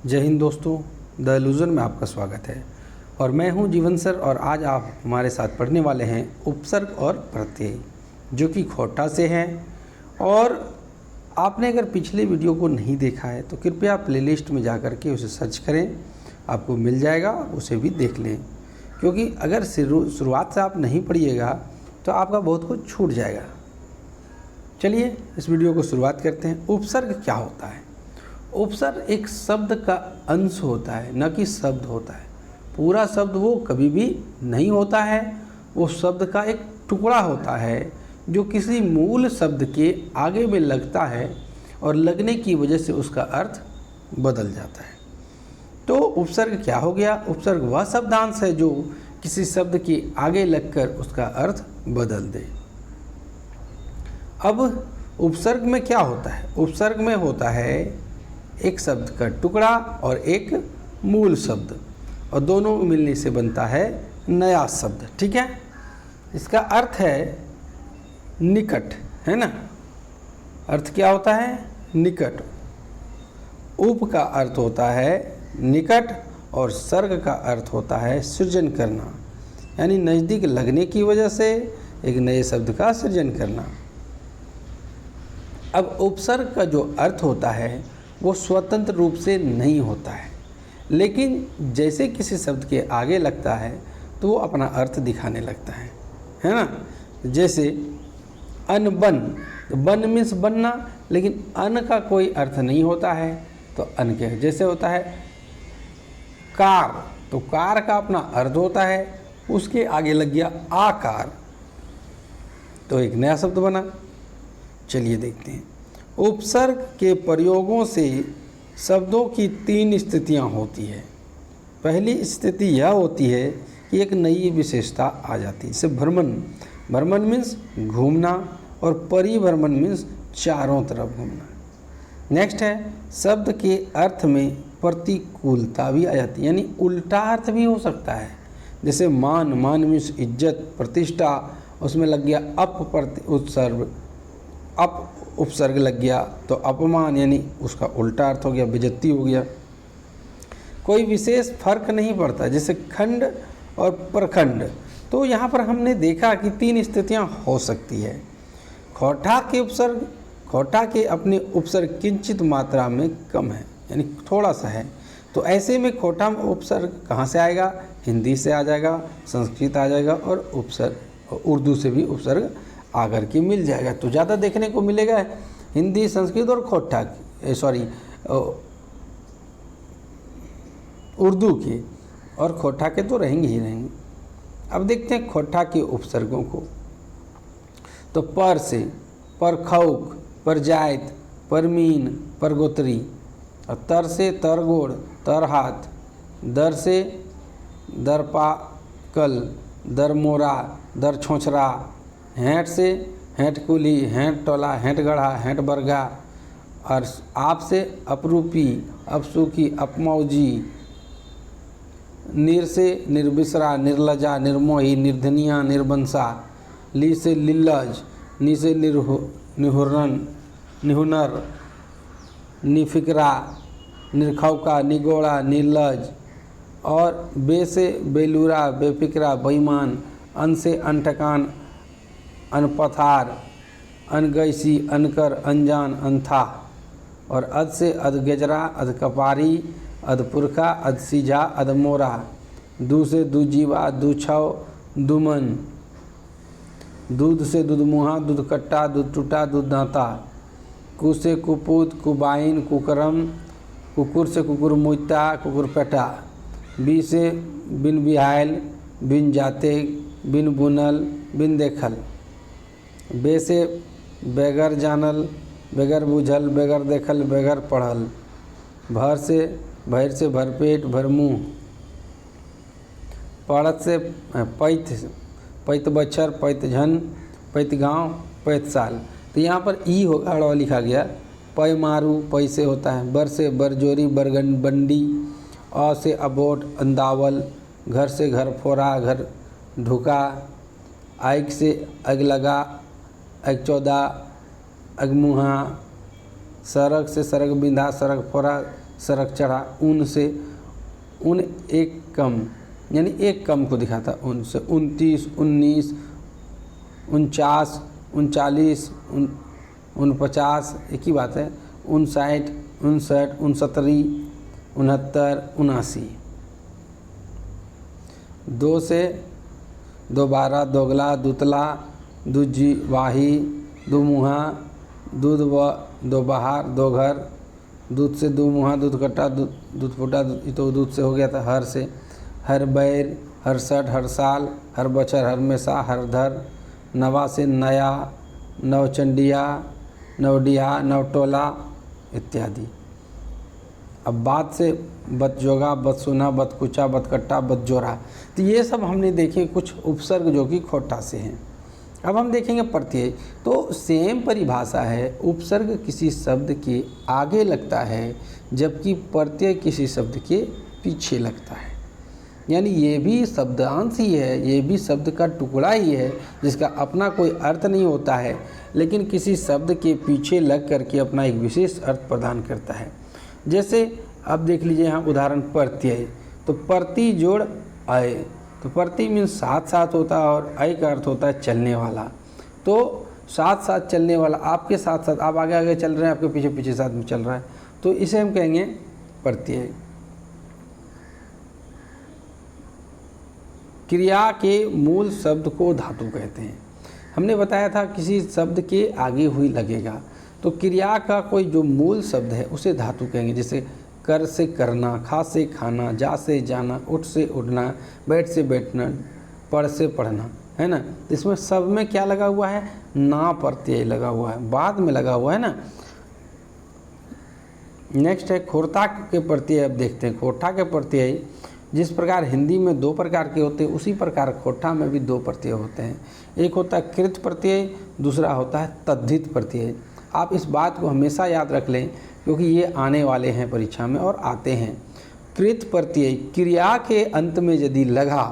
जय हिंद दोस्तों, the illusion में आपका स्वागत है और मैं हूं जीवन सर। और आज आप हमारे साथ पढ़ने वाले हैं उपसर्ग और प्रत्यय, जो कि खोटा से हैं। और आपने अगर पिछले वीडियो को नहीं देखा है तो कृपया प्लेलिस्ट में जा कर के उसे सर्च करें, आपको मिल जाएगा, उसे भी देख लें। क्योंकि अगर शुरुआत से आप नहीं पढ़िएगा तो आपका बहुत कुछ छूट जाएगा। चलिए इस वीडियो को शुरुआत करते हैं। उपसर्ग क्या होता है? उपसर्ग एक शब्द का अंश होता है, न कि शब्द होता है। पूरा शब्द वो कभी भी नहीं होता है, वो शब्द का एक टुकड़ा होता है जो किसी मूल शब्द के आगे में लगता है और लगने की वजह से उसका अर्थ बदल जाता है। तो उपसर्ग क्या हो गया? उपसर्ग वह शब्दांश है जो किसी शब्द के आगे लगकर उसका अर्थ बदल दे। अब उपसर्ग में क्या होता है? उपसर्ग में होता है एक शब्द का टुकड़ा और एक मूल शब्द, और दोनों मिलने से बनता है नया शब्द। ठीक है, इसका अर्थ है निकट, है ना। अर्थ क्या होता है? निकट। उप का अर्थ होता है निकट और सर्ग का अर्थ होता है सृजन करना, यानी नज़दीक लगने की वजह से एक नए शब्द का सृजन करना। अब उपसर्ग का जो अर्थ होता है वो स्वतंत्र रूप से नहीं होता है, लेकिन जैसे किसी शब्द के आगे लगता है तो वो अपना अर्थ दिखाने लगता है ना। जैसे अनबन, बन मीन्स बनना, लेकिन अन का कोई अर्थ नहीं होता है, तो अन के जैसे होता है कार, तो कार का अपना अर्थ होता है, उसके आगे लग गया आकार, तो एक नया शब्द बना। चलिए देखते हैं। उपसर्ग के प्रयोगों से शब्दों की 3 स्थितियां होती है। पहली स्थिति यह होती है कि एक नई विशेषता आ जाती है, जैसे भ्रमण। भ्रमण मीन्स घूमना और परिभ्रमण मीन्स चारों तरफ घूमना। नेक्स्ट है शब्द के अर्थ में प्रतिकूलता भी आ जाती है, यानी उल्टा अर्थ भी हो सकता है। जैसे मान, मान मीन्स इज्जत, प्रतिष्ठा, उसमें लग गया अप उपसर्ग लग गया तो अपमान, यानी उसका उल्टा अर्थ हो गया, बेइज्जती हो गया। कोई विशेष फर्क नहीं पड़ता, जैसे खंड और प्रखंड। तो यहाँ पर हमने देखा कि 3 स्थितियाँ हो सकती है। खोटा के उपसर्ग, खोटा के अपने उपसर्ग किंचित मात्रा में कम है, यानी थोड़ा सा है, तो ऐसे में खोटा में उपसर्ग कहाँ से आएगा? हिंदी से आ जाएगा, संस्कृत आ जाएगा, और उपसर्ग उर्दू से भी उपसर्ग आकर के मिल जाएगा। तो ज़्यादा देखने को मिलेगा हिंदी, संस्कृत और खोटा उर्दू के, और खोटा के तो रहेंगे ही रहेंगे। अब देखते हैं खोटा के उपसर्गों को। तो पर से परखौक, परजायत, परमीन, परगोत्री। और तर से तरगोड़, तरहात। दर से दरपाकल, दरमोरा, दर छोंछरा। हेंट से हेंट कुली, हेंट टोला, हेंट गढ़ा, हेंट बरगा। और आप से अपरूपी, अपसुखी, अपमौजी। निर से निर्विसरा, निर्लजा, निर्मोही, निर्धनिया, निर्बंसा। ली से लिल्लज, नी से निहुरन, निहुनर, निफिकरा, निर्खौका, निगोड़ा, निर्लज। और बे से बेलूरा, बेफिक्रा, बेईमान। अन से अनटकान, अनपथार, अनगैसी, अनकर, अनजान, अनथा। और अध से अधगजरा, अधकपारी, अधपुरखा, अधसीझा, अधमोरा। दू से दूजीवा, दूछव, दुमन। दूध से दूधमुहा, दूध कट्टा, दूध टूटा, दूध दांता। कु से कुपूत, कुबाइन, कुकरम। कुकुर से कुकुर मुइता, कुकुर पेटा। बी से बिन बिहायल, बिन जाते, बिन बुनल, बिन देखल। बे से बेगर जानल, बेगर बुझल, बेगर देखल, बेगर पढ़ल। भर से भरपेट, भरमुँह। पड़त से पैत, पैत बच्छर, पैत झन, पैत गाँव, पैत साल। तो यहाँ पर ई होगा लिखा गया। पै मारू, पै से होता है। बर से बरजोरी, बरगन बंडी। अ से अबोट, अंदावल। घर से घर फोरा, घर ढुका। आग से अग लगा, अग चौदा, अगमुहा। सरग से सरग बिंधा, सरग फोरा, सड़क चढ़ा, ऊन से ऊन एक कम, यानी एक कम को दिखाता, ऊन से 29, 19, 49, 39, 49, एक ही बात है, 59, 59, 69, 69, 79। 2 से 2 12, दोगला, दूतला, दूजी, वाही, दुमुहा, दूध व दो बाहर, दो घर, दूध से दो मुहा, दूध कट्टा, दूध फूटा, तो दूध से हो गया था, हर से हर बैर, हरसठ, हर साल, हर बछर, हर मेसा, हर धर, नवा से नया, नवचंडिया, नवडिया, नवटोला इत्यादि। अब बात से बदजोगा, बदसुना, बदकुचा, बदकट्टा, बदजोरा, तो ये सब हमने देखे कुछ उपसर्ग जो कि खोटा से हैं। अब हम देखेंगे प्रत्यय। तो सेम परिभाषा है, उपसर्ग किसी शब्द के आगे लगता है जबकि प्रत्यय किसी शब्द के पीछे लगता है। यानी ये भी शब्दांश ही है, ये भी शब्द का टुकड़ा ही है जिसका अपना कोई अर्थ नहीं होता है, लेकिन किसी शब्द के पीछे लग करके अपना एक विशेष अर्थ प्रदान करता है। जैसे अब देख लीजिए यहाँ उदाहरण प्रत्यय, तो प्रति जोड़ अय, तो प्रति मीन्स साथ साथ होता है और अय का अर्थ होता है चलने वाला। तो साथ साथ चलने वाला, आपके साथ साथ, आप आगे आगे चल रहे हैं, आपके पीछे पीछे साथ में चल रहा है, तो इसे हम कहेंगे प्रत्यय। क्रिया के मूल शब्द को धातु कहते हैं। हमने बताया था किसी शब्द के आगे हुई लगेगा, तो क्रिया का कोई जो मूल शब्द है उसे धातु कहेंगे। जैसे कर से करना, खा से खाना, जा से जाना, उठ से उठना, बैठ से बैठना, पढ़ से पढ़ना, है ना। इसमें सब में क्या लगा हुआ है, ना प्रत्यय लगा हुआ है, बाद में लगा हुआ है ना। नेक्स्ट है खोरता के प्रत्यय। अब देखते हैं खोरठा के प्रत्यय। जिस प्रकार हिंदी में 2 प्रकार के होते हैं, उसी प्रकार खोरठा में भी 2 प्रत्यय होते हैं। एक होता है कृत प्रत्यय, दूसरा होता है तद्धित प्रत्यय। आप इस बात को हमेशा याद रख लें क्योंकि ये आने वाले हैं परीक्षा में और आते हैं। कृत प्रत्यय क्रिया के अंत में यदि लगा,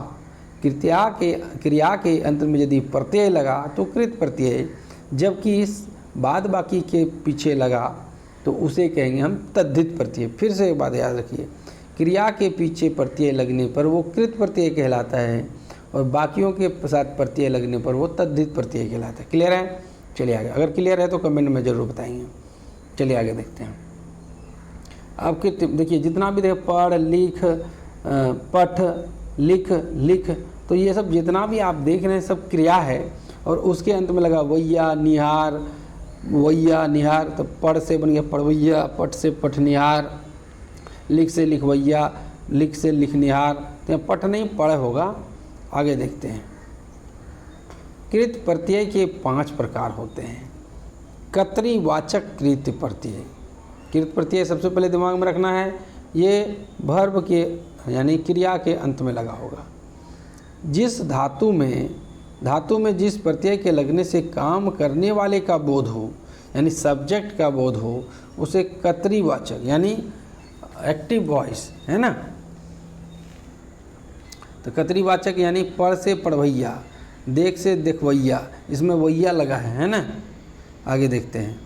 क्रिया के अंत में यदि प्रत्यय लगा तो कृत प्रत्यय, जबकि इस बाद बाकी के पीछे लगा तो उसे कहेंगे हम तद्धित प्रत्यय। फिर से एक बात याद रखिए, क्रिया के पीछे प्रत्यय लगने पर वो कृत प्रत्यय कहलाता है और बाकियों के साथ प्रत्यय लगने पर वो तद्धित प्रत्यय कहलाता है। क्लियर है? चलिए आगे, अगर क्लियर है तो कमेंट में ज़रूर बताएंगे। चलिए आगे देखते हैं। अब देखिए जितना भी देखिए पढ़, लिख, पठ, लिख, लिख, तो ये सब जितना भी आप देख रहे हैं सब क्रिया है और उसके अंत में लगा वैया, निहार, वैया, निहार, तो पढ़ से बन गया पढ़वैया, पठ से पठनिहार, लिख से लिखवैया, लिख से लिखनिहार, तो पठ नहीं पढ़ होगा। आगे देखते हैं। कृत प्रत्यय के 5 प्रकार होते हैं। कर्तृवाचक कृत प्रत्यय। कृत प्रत्यय सबसे पहले दिमाग में रखना है, ये वर्ब के यानी क्रिया के अंत में लगा होगा। जिस धातु में जिस प्रत्यय के लगने से काम करने वाले का बोध हो, यानी सब्जेक्ट का बोध हो, उसे कर्तृवाचक यानी एक्टिव वॉइस, है ना। तो कर्तृवाचक यानी पढ़ से पढ़वैया, देख से देखवैया, इसमें वैया लगा है ना। आगे देखते हैं।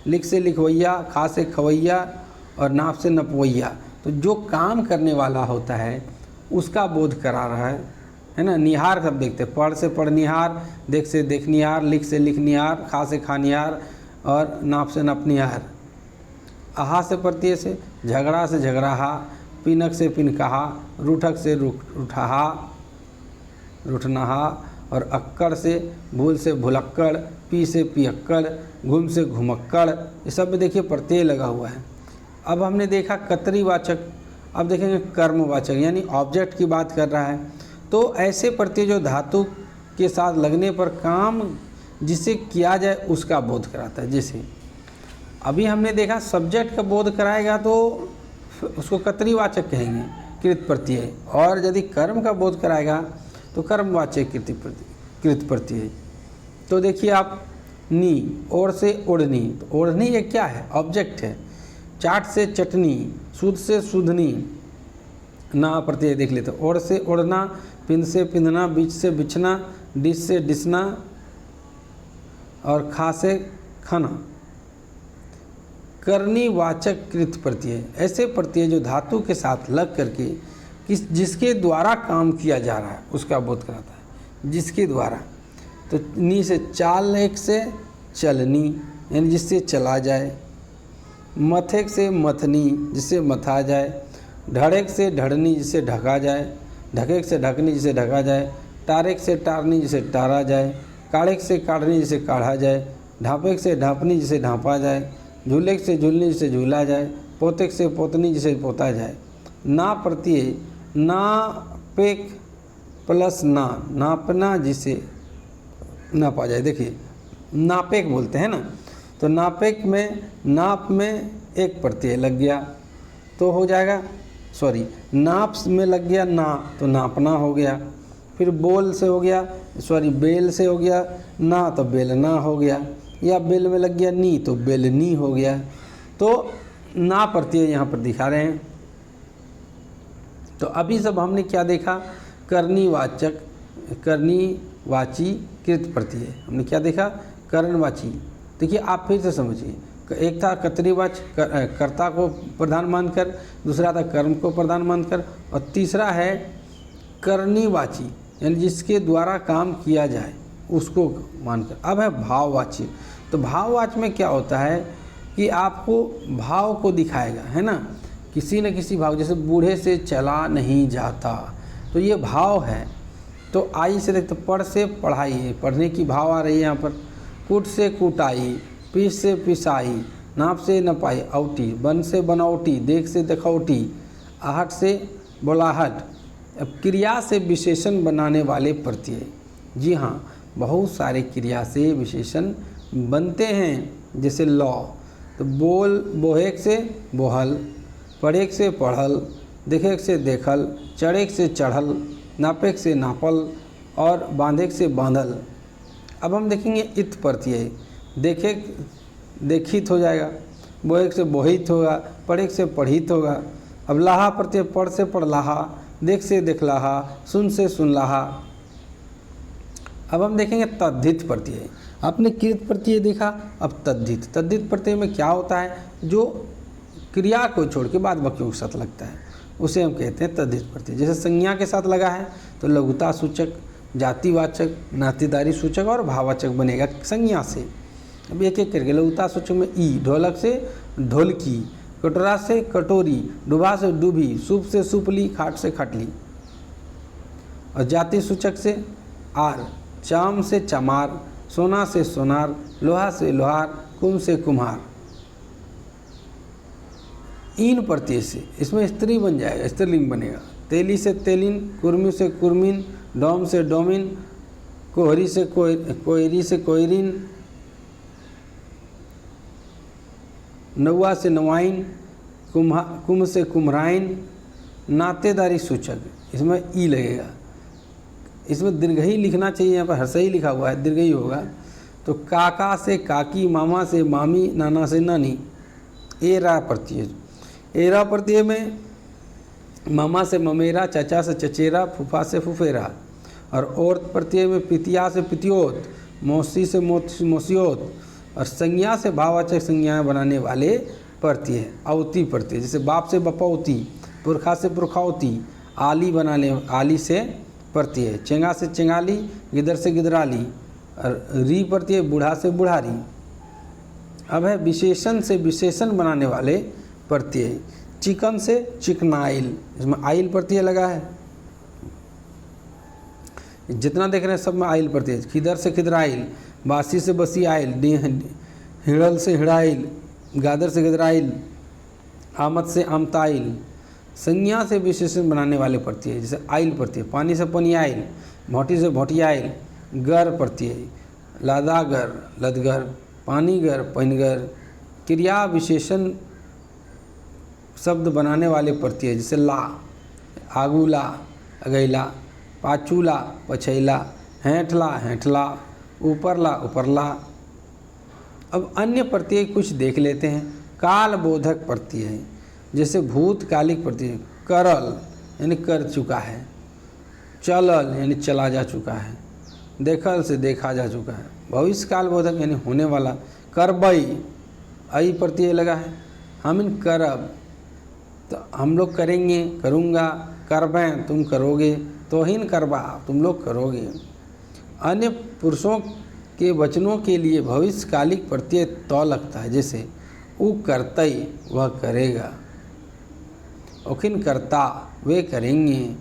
लिख से लिखवैया, खा से खवैया और नाप से नपवैया, तो जो काम करने वाला होता है उसका बोध करा रहा है ना। निहार सब देखते हैं, पढ़ से पढ़निहार, देख से देखनिहार, लिख से लिखनिहार, खा से खानिहार और नाप से नपनिहार। आहा से प्रत्यय से, झगड़ा से झगड़ाहा, पिनक से पिनकहा, रूठक से रूठहा, रूठनहा और अक्कड़ से, भूल से भुलक्कड़, पी से पियक्कड़, घुम से घुमक्कड़, ये सब में देखिए प्रत्यय लगा हुआ है। अब हमने देखा कर्तृवाचक, अब देखेंगे कर्मवाचक यानी ऑब्जेक्ट की बात कर रहा है। तो ऐसे प्रत्यय जो धातु के साथ लगने पर काम जिसे किया जाए उसका बोध कराता है। जैसे अभी हमने देखा सब्जेक्ट का बोध कराएगा तो उसको कर्तृवाचक कहेंगे कृत प्रत्यय, और यदि कर्म का बोध कराएगा तो कर्मवाचक कृत प्रत्यय। तो देखिए आप नी, ओढ़ से ओढ़नी, तो ओढ़नी ये क्या है, ऑब्जेक्ट है। चाट से चटनी, सूद से सूधनी, ना प्रत्यय देख लेते। ओढ़ से ओढ़ना, पिंद से पिंधना, बीच से बिछना, डिश से डिसना और खा से खाना। कर्णीवाचक कृत प्रत्यय, ऐसे प्रत्यय जो धातु के साथ लग करके जिसके द्वारा काम किया जा रहा है उसका बोध कराता है, जिसके द्वारा। तो नी से चाल एक से चलनी, यानी जिससे चला जाए। मथेक से मथनी, जिससे मथा जाए। ढड़ेक से ढड़नी, जिससे ढका जाए। ढकेक से ढकनी, जिसे ढका जाए। टारेक से टारनी, जिसे टारा जाए। काढ़ेक से काढ़नी, जिसे काढ़ा जाए। ढापेक से ढापनी, जिसे ढांपा जाए। झूलेक से झूलनी, जिसे झूला जाए। पोतेक से पोतनी, जिसे पोता जाए। ना प्रत्यय नापेक प्लस ना, नापना जिसे नापा जाए। देखिए नापेक बोलते हैं ना, तो नापेक में नाप में एक प्रत्यय लग गया तो हो जाएगा, सॉरी नाप में लग गया ना तो नापना हो गया। फिर बोल से हो गया, सॉरी बेल से हो गया ना तो बेलना हो गया, या बेल में लग गया नी तो बेलनी हो गया। तो ना प्रत्यय यहाँ पर दिखा रहे हैं। तो अभी सब हमने क्या देखा, कर्णीवाचक, कर्णीवाची कृत प्रत्यय हमने क्या देखा, कर्णवाची। देखिए आप फिर से समझिए, एक था कर्तरीवाच कर्ता को प्रधान मानकर, दूसरा था कर्म को प्रधान मानकर, और तीसरा है कर्णीवाची यानी जिसके द्वारा काम किया जाए उसको मानकर। अब है भाववाची। तो भाववाच में क्या होता है कि आपको भाव को दिखाएगा, है ना, किसी न किसी भाव, जैसे बूढ़े से चला नहीं जाता तो ये भाव है। तो आई से देखते, पढ़ से पढ़ाई है, पढ़ने की भाव आ रही है यहाँ पर। कूट से कुटाई, पीस से पिसाई, नाप से नपाई औटी, बन से बनौटी, देख से देखौटी, आहट से बोलाहट। अब क्रिया से विशेषण बनाने वाले प्रत्यय, जी हाँ, बहुत सारे क्रिया से विशेषण बनते हैं। जैसे लौ, तो बोल बोहेक से बोहल, पढ़ेक से पढ़ल, देखेक से देखल, चढ़ेक से चढ़ल, नापेक से नापल और बांधेक से बांधल। अब हम देखेंगे इत प्रत्यय, देखे देखित हो जाएगा, बोहेक से बोहित होगा, पढ़ेक से पढ़ित होगा। अब लाहा प्रत्यय, पढ़ से पढ़ लाहा, देख से देख लाहा, सुन से सुन लाहा। अब हम देखेंगे तद्धित प्रत्यय। आपने कृत प्रत्यय देखा, अब तद्धित। तद्धित प्रत्यय में क्या होता है, जो क्रिया को छोड़ के बाद वाक्यों के साथ लगता है उसे हम कहते हैं तद्धित प्रत्यय। जैसे संज्ञा के साथ लगा है तो लघुता सूचक, जातिवाचक, नातेदारी सूचक और भाववाचक बनेगा संज्ञा से। अब एक एक करके, लघुता सूचक में ई, ढोलक से ढोलकी, कटोरा से कटोरी, डुबा से डूबी, सूप से सूपली, खाट से खाटली। और जाति सूचक से आर, चाम से चमार, सोना से सोनार, लोहा से लोहार, कुम्भ से कुम्हार। इन प्रत्यय से इसमें स्त्री बन जाएगा, स्त्रीलिंग बनेगा। तेली से तेलिन, कुर्मी से कुर्मिन, डोम से डोमिन, कोहरी से कोयरी से कोयरिन, नौवा से नवाइन, कुम्भ से कुम्हराइन। नातेदारी सूचक, इसमें ई लगेगा, इसमें दीर्घ ही लिखना चाहिए, यहाँ पर हर्ष ही लिखा हुआ है, दीर्घ ही होगा। तो काका से काकी, मामा से मामी, नाना से नानी। एरा प्रत्यय, एरा प्रत्यय में मामा से ममेरा, चाचा से चचेरा, फूफा से फुफेरा। और औरत प्रत्यय में पितिया से पितियोत, मौसी से मौसियोत। और संज्ञा से भाववाचक संज्ञाएं बनाने वाले प्रत्यय अवती प्रत्यय, जैसे बाप से बपौती, पुरखा से पुरखावती, आली बनाने, आली से प्रत्यय, चेंगा से चेंगाली, गिदर से गिदराली। और री प्रत्यय बूढ़ा से बुढ़ारी। अब है विशेषण से विशेषण बनाने वाले प्रत्यय, चिकन से चिकनाइल, इसमें आइल प्रत्यय लगा है, जितना देख रहे हैं सब में आइल प्रत्यय। खिदर से खिदराइल, बासी से बसी आइल, हिड़ल से हिड़ाइल, गादर से गदराइल, आमद से आमताइल। संज्ञा से विशेषण बनाने वाले प्रत्यय, जैसे आइल प्रत्यय, पानी से पनियाइल, भौटी से भौटियाइल। गर प्रत्यय, लादागर लदगर, पानीगर पनिगर। क्रिया विशेषण शब्द बनाने वाले प्रत्यय, जैसे ला, आगूला अगैला, पाचूला पछैला, हेंठला हेंठला, ऊपरला उपरला। अब अन्य प्रत्यय कुछ देख लेते हैं। काल बोधक प्रत्यय, जैसे भूतकालिक प्रत्यय, करल यानी कर चुका है, चलल यानी चला जा चुका है, देखल से देखा जा चुका है। भविष्य काल बोधक यानी होने वाला, करबई आई प्रत्यय लगा है। हम इन करब, तो हम लोग करेंगे, करूँगा, करबें तुम करोगे, तोहिन करबा तुम लोग करोगे। अन्य पुरुषों के वचनों के लिए भविष्यकालिक प्रत्यय तो लगता है, जैसे उ करतई वह करेगा, ओखिन करता वे करेंगे,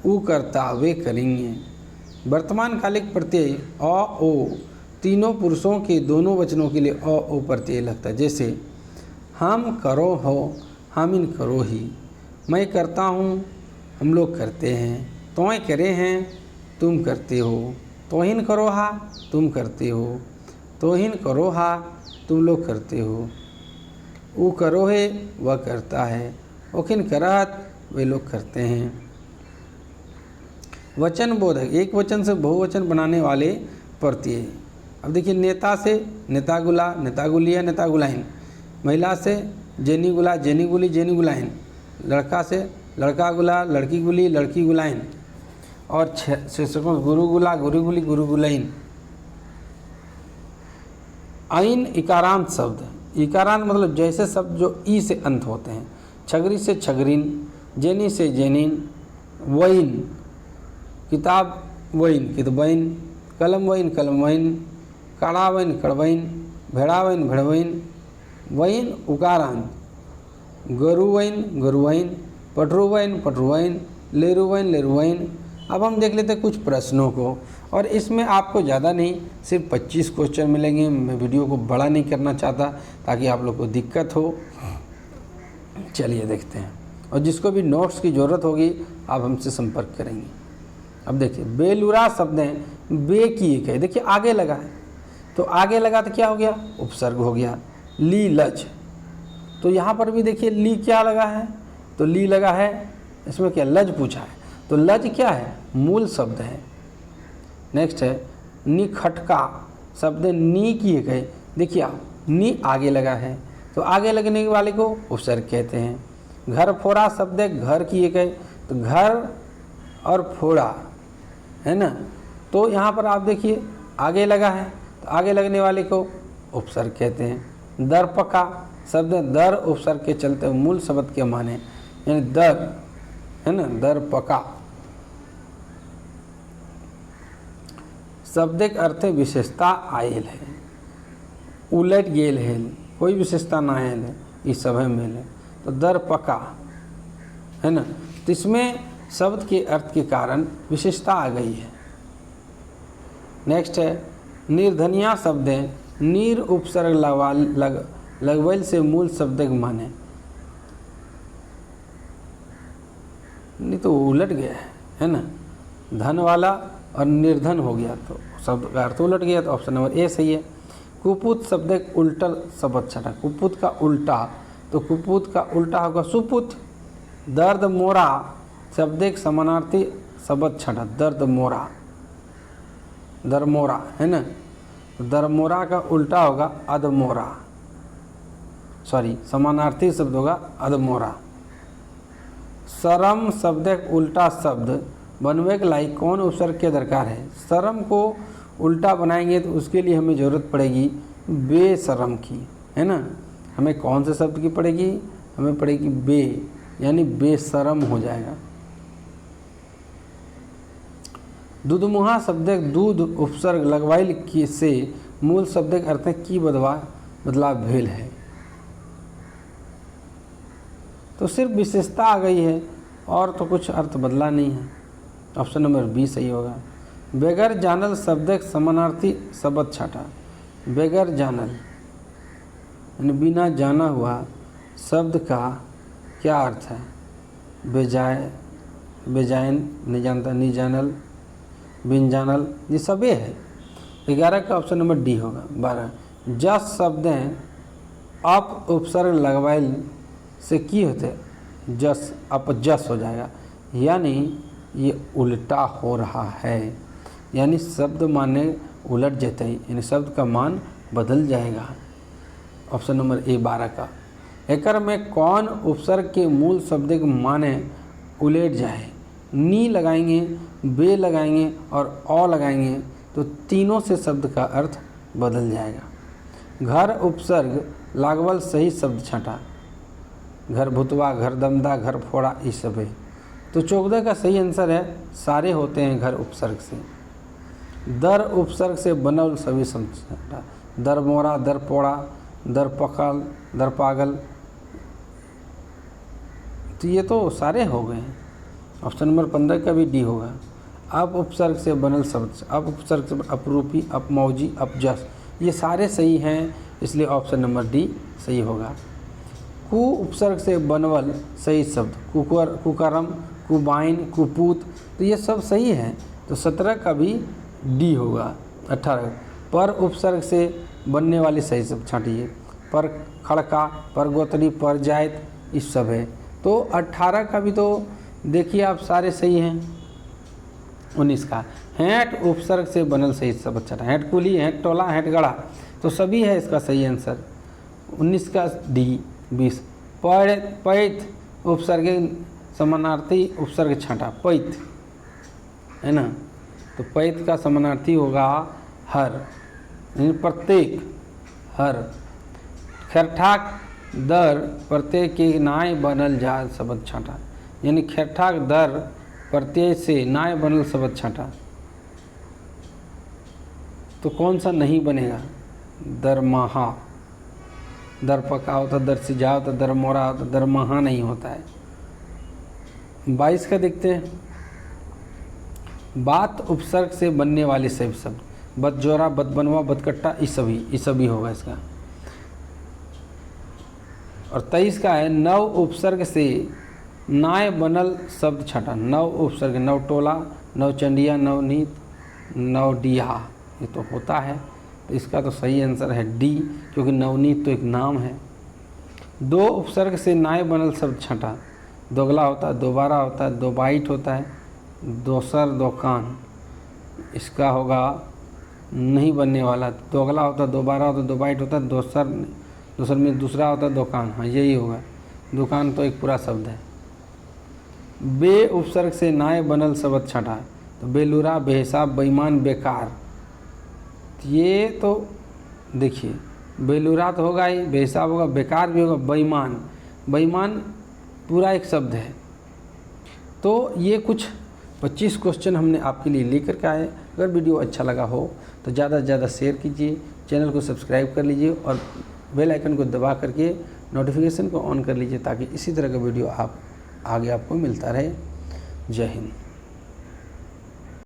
उ करता वे करेंगे। वर्तमान कालिक प्रत्यय अ ओ तीनों पुरुषों के दोनों वचनों के लिए अ ओ प्रत्यय लगता है, जैसे हम करो हो, हम इन करो ही, मैं करता हूँ, हम लोग करते हैं, तोय करे हैं, तुम करते हो, तोहिन करो हा, तुम करते हो, तोहिन करो हा, तुम लोग करते हो, उ करो है वह करता है, ओखिन करत वे लोग करते हैं। वचन बोधक एक वचन से बहुवचन बनाने वाले प्रत्यय। अब देखिए, नेता से नेतागुला, नेतागुलिया, नेतागुलाइन। महिला से जेनीगुला, जेनीगुली, जेनीगुलाइन। लड़का से लड़का गुला, लड़की गुली, लड़की गुलाइन। और शीर्षकों गुरुगुला, गुरुगुली, गुरुगुलाइन। आइन इकारांत शब्द। इकारांत मतलब जैसे शब्द जो ई से अंत होते हैं। छगरी से छगरीन, जेनी से जेनिन, वइन किताब वइन कितबइन, कलम वइन कलमवइन, कड़ावइन कड़वइन, भेड़ावइन भेड़वइन। वइन उकारांत, गरुवइन गरुवइन, पटरुवइन पटरुवइन, लेरुवइन लेरुवइन। अब हम देख लेते हैं कुछ प्रश्नों को, और इसमें आपको ज़्यादा नहीं, सिर्फ 25 क्वेश्चन मिलेंगे। मैं वीडियो को बड़ा नहीं करना चाहता ताकि आप लोग को दिक्कत हो। चलिए देखते हैं, और जिसको भी नोट्स की ज़रूरत होगी आप हमसे संपर्क करेंगे। अब देखिए, बेलुरा शब्द है, बे की एक है, देखिए आगे लगा है, तो आगे लगा तो क्या हो गया, उपसर्ग हो गया। ली लज, तो यहाँ पर भी देखिए ली क्या लगा है, तो ली लगा है, इसमें क्या लज पूछा है, तो लज क्या है, मूल शब्द है। नेक्स्ट है निखटका शब्द, नी की एक है, देखिए नी आगे लगा है, तो आगे लगने वाले को उपसर्ग कहते हैं। घर फोड़ा शब्द है, घर की एक है, तो घर और फोड़ा है ना, तो यहाँ पर आप देखिए आगे लगा है, तो आगे लगने वाले को उपसर्ग कहते हैं। दर पका शब्द, दर उपसर्ग के चलते मूल शब्द के माने, यानी दर है ना, दर पका। शब्दिक अर्थ विशेषता आयल है, उलट गेल है, कोई विशेषता ना आयल है, इस सब है मेल, तो दर पका है ना, तो इसमें शब्द के अर्थ के कारण विशेषता आ गई है। नेक्स्ट है निर्धनिया शब्द है, नीर उपसर्ग लगवैल से मूल शब्द माने, नहीं तो उलट गया है ना, धन वाला और निर्धन हो गया, तो शब्द का अर्थ उलट गया, तो ऑप्शन नंबर ए सही है। कुपुत शब्द एक उल्टा शब्द छटा, कुपुत का उल्टा, तो कुपुत का उल्टा होगा सुपुत। दर्द मोरा शब्द एक समानार्थी शब्द छटा, दर्द मोरा, दरमोरा है ना, तो दरमोरा का उल्टा होगा अधमोरा, सॉरी समानार्थी शब्द होगा अधमोरा। शरम शब्द एक उल्टा शब्द बनवे के लायक कौन उपसर्ग के दरकार है। शरम को उल्टा बनाएंगे तो उसके लिए हमें ज़रूरत पड़ेगी बेशरम की, है ना। हमें कौन से शब्द की पड़ेगी, हमें पड़ेगी बे, यानी बेशरम हो जाएगा। दूधमुहा शब्द दूध उपसर्ग लगवाइल की से मूल शब्द अर्थ की बदलाव भेल है, तो सिर्फ विशेषता आ गई है और तो कुछ अर्थ बदला नहीं है। ऑप्शन नंबर बी सही होगा। बेगर जानल शब्द समानार्थी शब्द छाटा, बेगर जानल यानी बिना जाना हुआ शब्द का क्या अर्थ है, बेजाय, बेजायन, नहीं जानता, नहीं जानल, बिन जानल, ये सब ये है। 11 का ऑप्शन नंबर डी होगा। 12 जस शब्द अप उपसर्ग लगवाइल से की होते, जस अप जस हो जाएगा, यानी ये उल्टा हो रहा है, यानी शब्द माने उलट जाते हैं, यानी शब्द का मान बदल जाएगा। ऑप्शन नंबर ए 12 का। एकर में कौन उपसर्ग के मूल शब्द के माने उलट जाए, नी लगाएंगे, बे लगाएंगे और अ लगाएंगे तो तीनों से शब्द का अर्थ बदल जाएगा। घर उपसर्ग लागवल सही शब्द छँटा। घर भुतवा, घर दमदा, घर फोड़ा, ये सब है। तो 14 का सही आंसर है सारे होते हैं घर उपसर्ग से। दर उपसर्ग से बनल सभी शब्द छँटा। दर मोरा, दर पोड़ा, दर पकल, दर पागल, तो ये तो सारे हो गए हैं। ऑप्शन नंबर 15 का भी डी होगा। अप उपसर्ग से बनल शब्द, अप उपसर्ग से अपरूपी, अपमौजी, अपजस, ये सारे सही हैं, इसलिए ऑप्शन नंबर डी सही होगा। कु उपसर्ग से बनवल सही शब्द, कुकर, कुकरम, कुबाइन, कुपूत, तो ये सब सही हैं, तो 17 का भी डी होगा। 18 पर उपसर्ग से बनने वाली सही शब्द छाँटिए। पर खड़का, पर गोतरी, पर जायत, इस सब है। तो 18 का भी तो देखिए आप सारे सही हैं। 19 का हैंट उपसर्ग से बनल सही शब्द छठा। हैंट कुली, हैंट टोला, हैंट गड़ा, तो सभी है इसका सही आंसर। 19 का डी। 20 पैत उपसर्ग समानार्थी उपसर्ग छठा, पैत है ना, तो पैत का समानार्थी होगा हर, यानी प्रत्येक, हर। खेरठाक दर प्रत्यय के नाय बनल जा शब्द छठा, यानी खेरठाक दर प्रत्यय से नाय बनल शब्द छठा, तो कौन सा नहीं बनेगा? दरमाहा, दर पका होता, दर सिजा होता, दर मोरा होता, दरमाहा नहीं होता है। 22 का देखते हैं। बात उपसर्ग से बनने वाले सभी शब्द, बदजोरा, बदबनवा, बदकट्टा, ये सभी होगा इसका। और 23 का है नव उपसर्ग से नाय बनल शब्द छठा। नव उपसर्ग, नव टोला, नव चंडिया, नवनीत, नवडिया, ये तो होता है, तो इसका तो सही आंसर है डी, क्योंकि नवनीत तो एक नाम है। दो उपसर्ग से नाय बनल शब्द छठा। दोगला होता है, दोबारा होता है, दो बाइट होता है, दोसर, दोकान, इसका होगा नहीं बनने वाला। दोगला होता है, दोबारा होता है, दो बाइट होता है, दोसर में दूसरा होता है, दुकान, हाँ यही होगा। दुकान तो एक पूरा शब्द है। बे उपसर्ग से नाय बनल शब्द छठा, तो बेलूरा, बेहिसाब, बेईमान, बेकार, ये तो देखिए बेलूरा तो होगा ही, बेहिसाब होगा, बेकार भी होगा, बेईमान, बेईमान पूरा एक शब्द है। तो ये कुछ 25 क्वेश्चन हमने आपके लिए लेकर के आए। अगर वीडियो अच्छा लगा हो तो ज़्यादा से ज़्यादा शेयर कीजिए, चैनल को सब्सक्राइब कर लीजिए और बेल आइकन को दबा करके नोटिफिकेशन को ऑन कर लीजिए, ताकि इसी तरह का वीडियो आगे आपको मिलता रहे। जय हिंद।